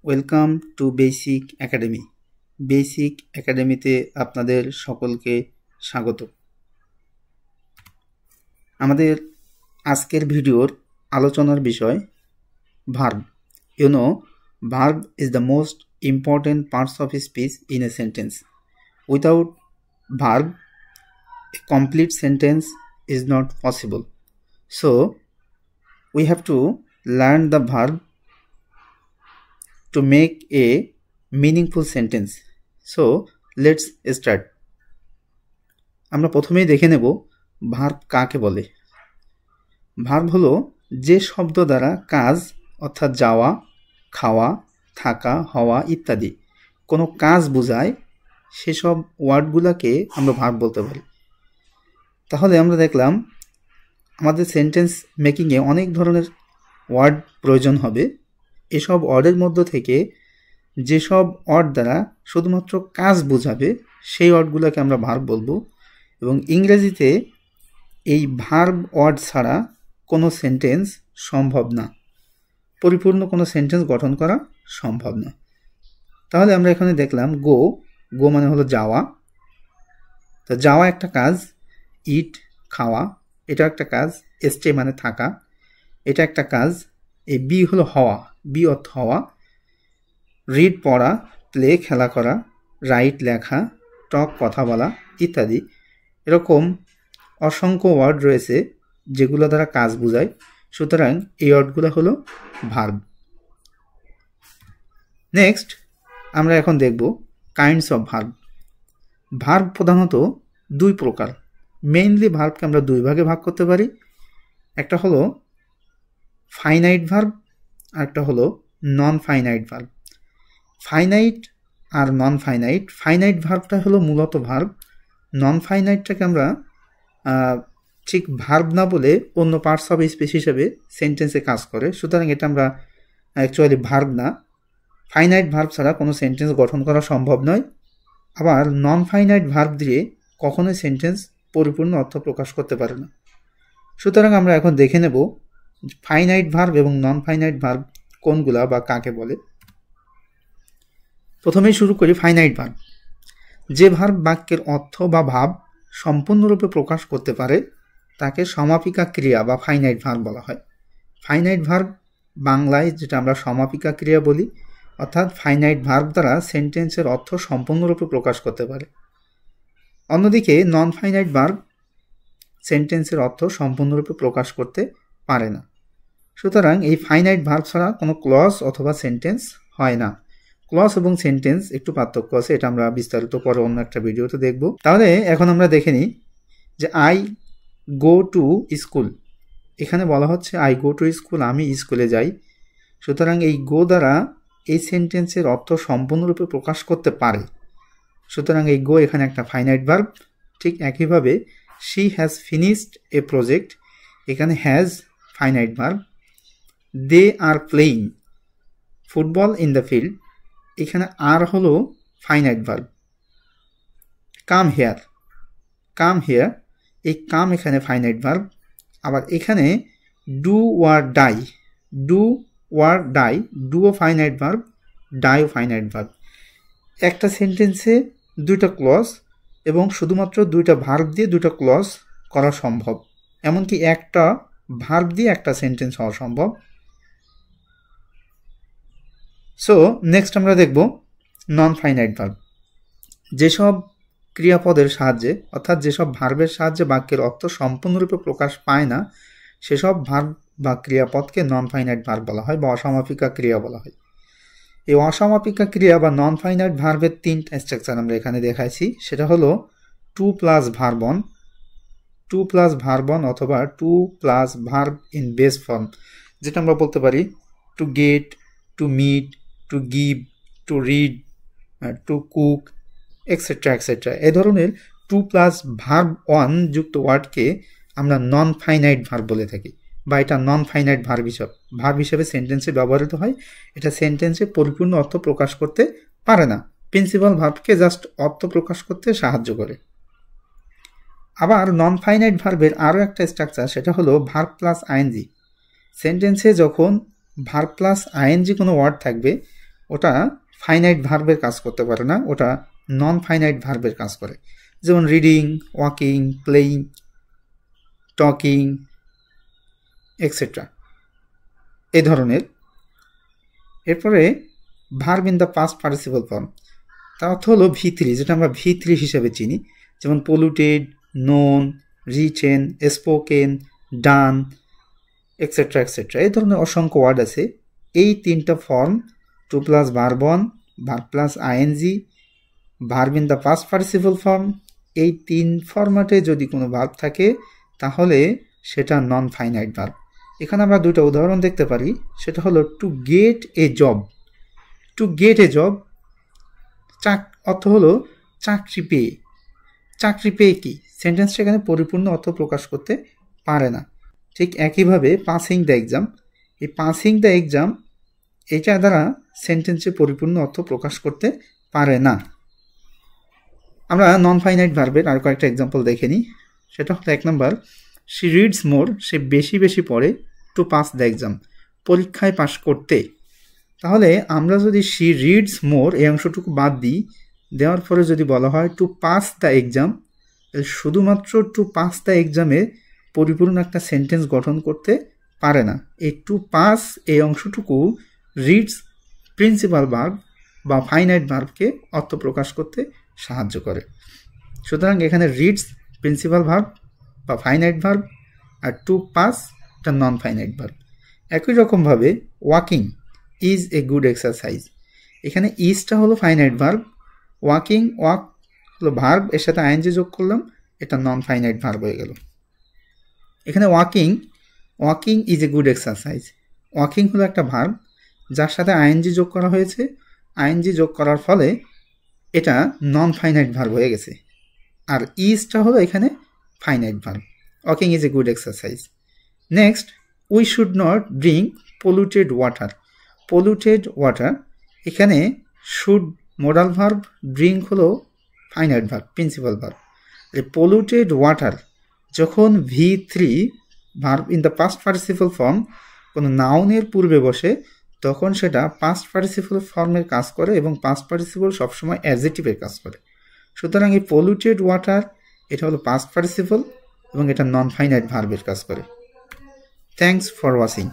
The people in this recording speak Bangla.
Welcome to basic academy. Basic একাডেমিতে আপনাদের সকলকে স্বাগত। আমাদের আজকের ভিডিওর আলোচনার বিষয় verb. Verb is the most important parts of a speech in a sentence. Without verb, a complete sentence is not possible. So, we have to learn the verb to make a meaningful sentence. So, let's start. আমরা প্রথমেই দেখে নেব ভার্ব কাকে বলে। ভার্ব হলো যে শব্দ দ্বারা কাজ অর্থাৎ যাওয়া, খাওয়া, থাকা, হওয়া ইত্যাদি কোনো কাজ বোঝায় সেসব ওয়ার্ডগুলোকে আমরা ভার্ব বলতে পারি। তাহলে আমরা দেখলাম আমাদের সেন্টেন্স মেকিংয়ে অনেক ধরনের ওয়ার্ড প্রয়োজন হবে। এসব ওয়ার্ডের মধ্য থেকে যেসব ওয়ার্ড দ্বারা শুধুমাত্র কাজ বোঝাবে সেই ওয়ার্ডগুলোকে আমরা ভার্ব বলবো। এবং ইংরেজিতে এই ভার্ব ওয়ার্ড ছাড়া কোনো সেন্টেন্স সম্ভব না, পরিপূর্ণ কোনো সেন্টেন্স গঠন করা সম্ভব না। তাহলে আমরা এখানে দেখলাম গো মানে হলো যাওয়া, তো যাওয়া একটা কাজ। ইট খাওয়া, এটা একটা কাজ। স্টে মানে থাকা, এটা একটা কাজ। এই বি হলো হওয়া, বি অর্থ হওয়া। রিড পড়া, প্লে খেলা করা, রাইট লেখা, টক কথা বলা ইত্যাদি এরকম অসংখ্য ওয়ার্ড রয়েছে যেগুলো দ্বারা কাজ বোঝায়। সুতরাং এই ওয়ার্ডগুলো হলো ভার্ব। নেক্সট আমরা এখন দেখব কাইন্ডস অফ ভার্ব। ভার্ব প্রধানত দুই প্রকার। মেইনলি ভার্বকে আমরা দুই ভাগে ভাগ করতে পারি। একটা হলো ফাইনাইট ভার্ব আর একটা হলো নন ফাইনাইট ভার্ব। ফাইনাইট আর নন ফাইনাইট, ফাইনাইট ভার্বটা হলো মূলত ভার্ব, নন ফাইনাইটটাকে আমরা ঠিক ভার্ব না বলে অন্য পার্টস অফ স্পিচ হিসেবে সেন্টেন্সে কাজ করে। সুতরাং এটা আমরা অ্যাকচুয়ালি ভার্ব না। ফাইনাইট ভার্ব ছাড়া কোনো সেন্টেন্স গঠন করা সম্ভব নয়। আবার নন ফাইনাইট ভার্ব দিয়ে কখনোই সেন্টেন্স পরিপূর্ণ অর্থ প্রকাশ করতে পারে না। সুতরাং আমরা এখন দেখে নেব ফাইনাইট ভার্ব এবং নন ফাইনাইট ভার্ব কোনগুলা বা কাকে বলে। প্রথমেই শুরু করি ফাইনাইট ভার্ব। যে ভার্ব বাক্যের অর্থ বা ভাব সম্পূর্ণরূপে প্রকাশ করতে পারে তাকে সমাপিকা ক্রিয়া বা ফাইনাইট ভার্ব বলা হয়। ফাইনাইট ভার্ব বাংলায় যেটা আমরা সমাপিকা ক্রিয়া বলি, অর্থাৎ ফাইনাইট ভার্ব দ্বারা সেন্টেন্সের অর্থ সম্পূর্ণরূপে প্রকাশ করতে পারে। অন্যদিকে নন ফাইনাইট ভার্ব সেন্টেন্সের অর্থ সম্পূর্ণরূপে প্রকাশ করতে পারে না। সুতরাং এই ফাইনাইট ভার্ব ছাড়া কোনো ক্লজ অথবা সেন্টেন্স হয় না। ক্লজ এবং সেন্টেন্স একটু পার্থক্য আছে, এটা আমরা বিস্তারিত পরে অন্য একটা ভিডিওতে দেখব। তাহলে এখন আমরা দেখে নিই যে আই গো টু স্কুল। এখানে বলা হচ্ছে আই গো টু স্কুল, আমি স্কুলে যাই। সুতরাং এই গো দ্বারা এই সেন্টেন্সের অর্থ সম্পূর্ণরূপে প্রকাশ করতে পারে। সুতরাং এই গো এখানে একটা ফাইনাইট ভার্ব। ঠিক একইভাবে she has finished a project, এখানে has finite verb. They are playing football in the field, এখানে আর হলো finite verb. Come here, come here, এই কাম এখানে ফাইনাইট ভার্ব। আবার এখানে do or die, do or die, ডুও ফাইনাইট ভার্ব, ডাইও ফাইনাইট ভার্ব। একটা সেন্টেন্সে দুইটা ক্লজ এবং শুধুমাত্র দুইটা ভার্ব দিয়ে দুইটা ক্লজ করা সম্ভব, এমনকি একটা ভার্ব দিয়ে একটা সেন্টেন্স হওয়া সম্ভব। সো নেক্সট আমরা দেখব নন ফাইনাইট ভার্ব। যেসব ক্রিয়াপদের সাহায্যে অর্থাৎ যেসব ভার্বের সাহায্যে বাক্যের অর্থ সম্পূর্ণরূপে প্রকাশ পায় না সেসব ভার্ব বা ক্রিয়াপদকে নন ফাইনাইট ভার্ব বলা হয় বা অসমাপিকা ক্রিয়া বলা হয়। এই অসমাপিকা ক্রিয়া বা নন ফাইনাইট ভার্বের তিনটা স্ট্রাকচার আমরা এখানে দেখাইছি। সেটা হলো to plus verb one, to plus verb one অথবা to plus verb in base form, যেটা আমরা বলতে পারি to get, to meet, to give, to read, to cook etcetera etcetera. এ ধরনের টু প্লাস ভার্ব ওয়ান যুক্ত ওয়ার্ডকে আমরা নন ফাইনাইট ভার্ব বলে থাকি, বা এটা নন ফাইনাইট ভার্ব হিসেবে সেন্টেন্সে ব্যবহৃত হয়। এটা সেন্টেন্সে পরিপূর্ণ অর্থ প্রকাশ করতে পারে না, প্রিন্সিপাল ভার্বকে জাস্ট অর্থ প্রকাশ করতে সাহায্য করে। আবার নন ফাইনাইট ভার্বের আরও একটা স্ট্রাকচার, সেটা হলো ভার্ব প্লাস আইএনজি। সেন্টেন্সে যখন ভার্ব প্লাস আইএনজি কোনো ওয়ার্ড থাকবে ওটা ফাইনাইট ভার্বের কাজ করতে পারে না, ওটা নন ফাইনাইট ভার্বের কাজ করে। যেমন reading, walking, playing, talking etcetera এই ধরনের। এরপরে verb in the past participle form, তার অর্থ হলো V3, যেটা আমরা V3 হিসেবে চিনি। যেমন পলিউটেড, নোন, রিটেন, স্পোকেন, ডান এক্সেট্রা এক্সেট্রা এই ধরনের অসংখ্য ওয়ার্ড আছে। এই তিনটা form 2 + verb 1, verb + ing, verb in the past participle form, এই 3 ফরম্যাটে যদি কোনো ভার্ব থাকে তাহলে সেটা নন ফাইনাইট ভার্ব। এখানে আমরা দুটো উদাহরণ দেখতে পারি। সেটা হলো to get A job. To get A job অর্থ হলো চাকরি পেয়ে। চাকরি পেয়ে কি সেন্টেন্সটা এখানে পরিপূর্ণ অর্থ প্রকাশ করতে পারে না। ঠিক একইভাবে পাসিং দ্য এক্সাম, এই পাসিং দ্য এক্সাম এটা দ্বারা সেন্টেন্সে পরিপূর্ণ অর্থ প্রকাশ করতে পারে না। আমরা নন ফাইনাইট ভার্বের আর কয়েকটা এক্সাম্পল দেখে নিই। সেটা হলো 1 নম্বর, শি রিডস মোর, সে বেশি বেশি পড়ে, টু পাস দ্য এক্সাম, পরীক্ষায় পাশ করতে। তাহলে আমরা যদি শি রিডস মোর এই অংশটুকু বাদ দিই, দেওয়ার পরে যদি বলা হয় টু পাস দ্য এক্সাম, শুধুমাত্র টু পাস দ্য এক্সামে পরিপূর্ণ একটা সেন্টেন্স গঠন করতে পারে না। এই টু পাস এই অংশটুকু রিডস প্রিন্সিপাল ভার্ব বা ফাইনাইট ভার্বকে অর্থ প্রকাশ করতে সাহায্য করে। সুতরাং এখানে রিডস প্রিন্সিপাল ভার্ব বা ফাইনাইট ভার্ব, আর টু পাস এটা নন ফাইনাইট ভার্ব। একই রকমভাবে walking is a good exercise, এখানে ইজটা হলো ফাইনাইট ভার্ব, ওয়াকিং ওয়াক হলো ভার্ব, এর সাথে আইএনজি যোগ করলাম, এটা নন ফাইনাইট ভার্ব হয়ে গেল। এখানে walking is a good exercise, walking হলো একটা ভার্ব যার সাথে আইএনজি যোগ করা হয়েছে, আইএনজি যোগ করার ফলে এটা নন ফাইনাইট ভার্ব হয়ে গেছে। আর ইজটা হলো এখানে finite verb. Walking is a good exercise. Next, we should not drink polluted water. Polluted water, এখানে শুড মোডাল ভার্ব, ড্রিঙ্ক হলো finite verb principal verb. Polluted water যখন V3 verb in the past participle form কোনো নাউনের পূর্বে বসে তখন সেটা পাস্ট পার্টিসিপল ফর্মের কাজ করে এবং পাস্ট পার্টিসিপল সবসময় অ্যাডজেক্টিভের কাজ করে। সুতরাং এই পলিউটেড ওয়াটার এটা হলো পাস্ট পার্টিসিপল এবং এটা নন ফাইনাইট ভার্বের কাজ করে। Thanks for watching.